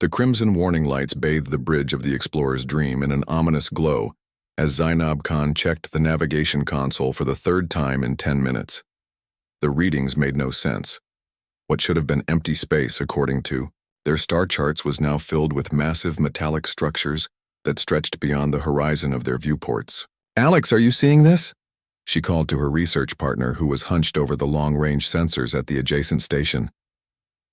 The crimson warning lights bathed the bridge of the explorer's dream in an ominous glow as Zainab Khan checked the navigation console for the third time in 10 minutes. The readings made no sense. What should have been empty space, according to their star charts, was now filled with massive metallic structures that stretched beyond the horizon of their viewports. "Alex, are you seeing this?" She called to her research partner, who was hunched over the long-range sensors at the adjacent station.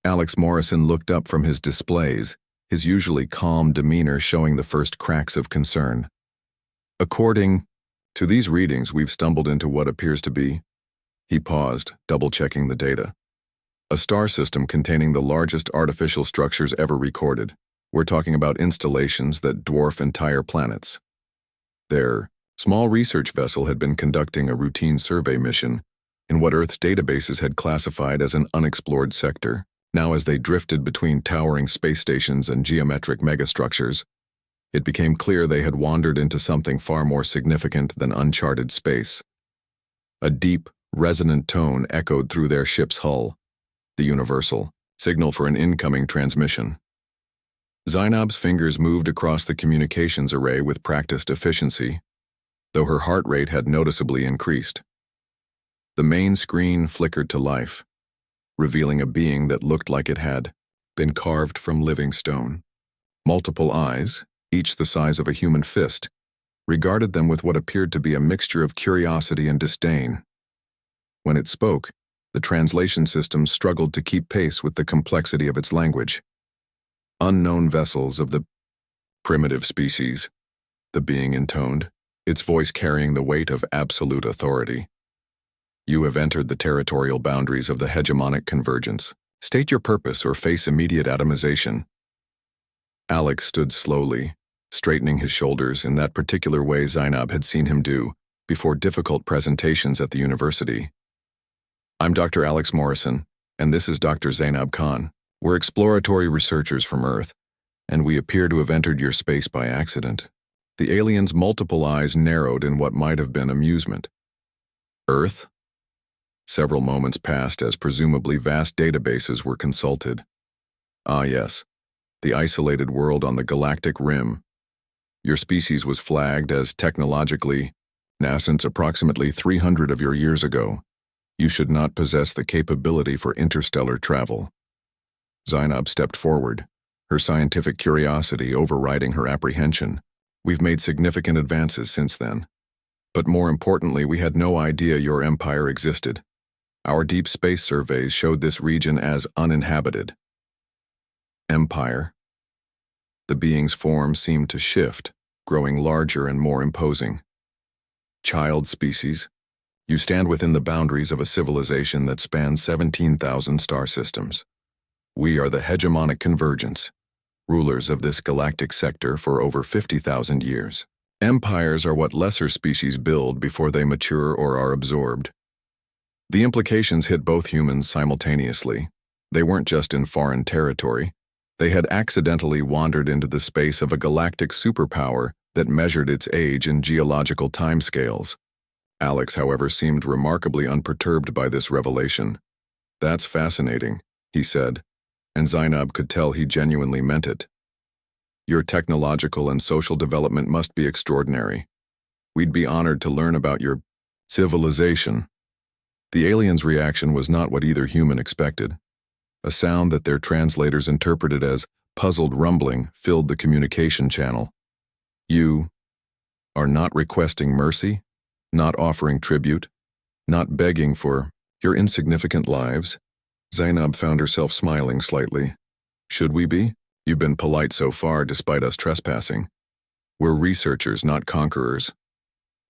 Alex Morrison looked up from his displays, his usually calm demeanor showing the first cracks of concern. "According to these readings, we've stumbled into what appears to be..." He paused, double-checking the data. "A star system containing the largest artificial structures ever recorded. We're talking about installations that dwarf entire planets." Their small research vessel had been conducting a routine survey mission in what Earth's databases had classified as an unexplored sector. Now, as they drifted between towering space stations and geometric megastructures, it became clear they had wandered into something far more significant than uncharted space. A deep, resonant tone echoed through their ship's hull, the universal signal for an incoming transmission. Zainab's fingers moved across the communications array with practiced efficiency, though her heart rate had noticeably increased. The main screen flickered to life, revealing a being that looked like it had been carved from living stone. Multiple eyes, each the size of a human fist, regarded them with what appeared to be a mixture of curiosity and disdain. When it spoke, the translation system struggled to keep pace with the complexity of its language. "Unknown vessels of the primitive species," the being intoned, its voice carrying the weight of absolute authority. "You have entered the territorial boundaries of the hegemonic convergence. State your purpose or face immediate atomization." Alex stood slowly, straightening his shoulders in that particular way Zainab had seen him do before difficult presentations at the university. "I'm Dr. Alex Morrison, and this is Dr. Zainab Khan. We're exploratory researchers from Earth, and we appear to have entered your space by accident." The alien's multiple eyes narrowed in what might have been amusement. "Earth?" Several moments passed as presumably vast databases were consulted. "Ah, yes. The isolated world on the galactic rim. Your species was flagged as technologically nascent approximately 300 of your years ago. You should not possess the capability for interstellar travel." Zainab stepped forward, her scientific curiosity overriding her apprehension. "We've made significant advances since then. But more importantly, we had no idea your empire existed. Our deep space surveys showed this region as uninhabited." Empire. The being's form seemed to shift, growing larger and more imposing. "Child species, you stand within the boundaries of a civilization that spans 17,000 star systems. We are the hegemonic convergence, rulers of this galactic sector for over 50,000 years. Empires are what lesser species build before they mature or are absorbed." The implications hit both humans simultaneously. They weren't just in foreign territory. They had accidentally wandered into the space of a galactic superpower that measured its age in geological timescales. Alex, however, seemed remarkably unperturbed by this revelation. "That's fascinating," he said, and Zainab could tell he genuinely meant it. "Your technological and social development must be extraordinary. We'd be honored to learn about your civilization." The alien's reaction was not what either human expected. A sound that their translators interpreted as puzzled rumbling filled the communication channel. "You are not requesting mercy, not offering tribute, not begging for your insignificant lives?" Zainab found herself smiling slightly. "Should we be? You've been polite so far despite us trespassing. We're researchers, not conquerors.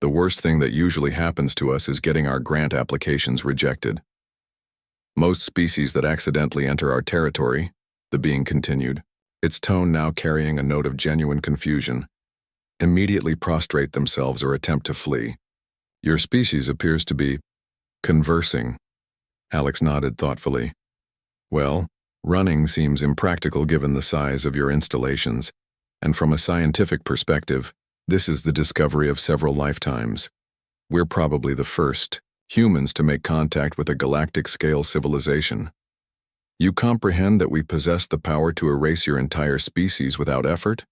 The worst thing that usually happens to us is getting our grant applications rejected. Most species that accidentally enter our territory," the being continued, its tone now carrying a note of genuine confusion, "immediately prostrate themselves or attempt to flee. Your species appears to be conversing." Alex nodded thoughtfully. "Well, running seems impractical given the size of your installations, and from a scientific perspective, this is the discovery of several lifetimes. We're probably the first humans to make contact with a galactic-scale civilization." You comprehend that we possess the power to erase your entire species without effort?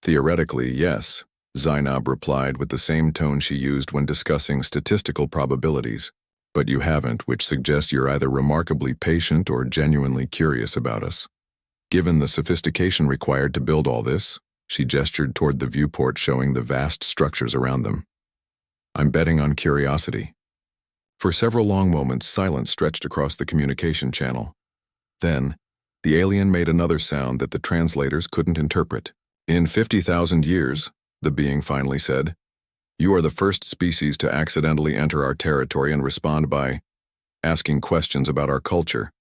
Theoretically, yes, Zainab replied with the same tone she used when discussing statistical probabilities. But you haven't, which suggests you're either remarkably patient or genuinely curious about us. Given the sophistication required to build all this, she gestured toward the viewport showing the vast structures around them. I'm betting on curiosity. For several long moments, silence stretched across the communication channel. Then, the alien made another sound that the translators couldn't interpret. In 50,000 years, the being finally said, you are the first species to accidentally enter our territory and respond by asking questions about our culture.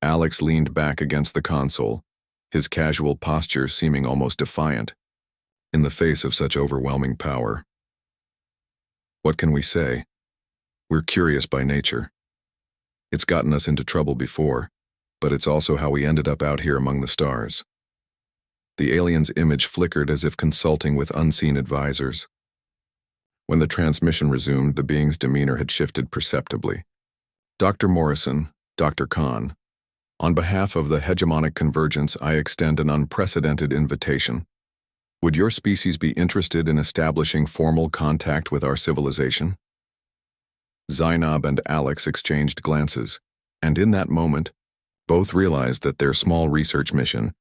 Alex leaned back against the console, his casual posture seeming almost defiant, in the face of such overwhelming power. What can we say? We're curious by nature. It's gotten us into trouble before, but it's also how we ended up out here among the stars. The alien's image flickered as if consulting with unseen advisors. When the transmission resumed, the being's demeanor had shifted perceptibly. Dr. Morrison, Dr. Khan, on behalf of the hegemonic convergence, I extend an unprecedented invitation. Would your species be interested in establishing formal contact with our civilization? Zainab and Alex exchanged glances, and in that moment, both realized that their small research mission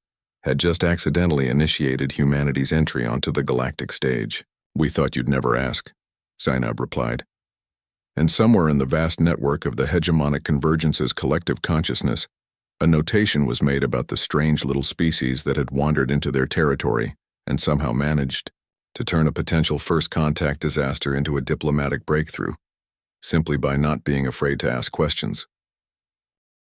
had just accidentally initiated humanity's entry onto the galactic stage. We thought you'd never ask, Zainab replied. And somewhere in the vast network of the hegemonic convergence's collective consciousness, a notation was made about the strange little species that had wandered into their territory and somehow managed to turn a potential first contact disaster into a diplomatic breakthrough, simply by not being afraid to ask questions.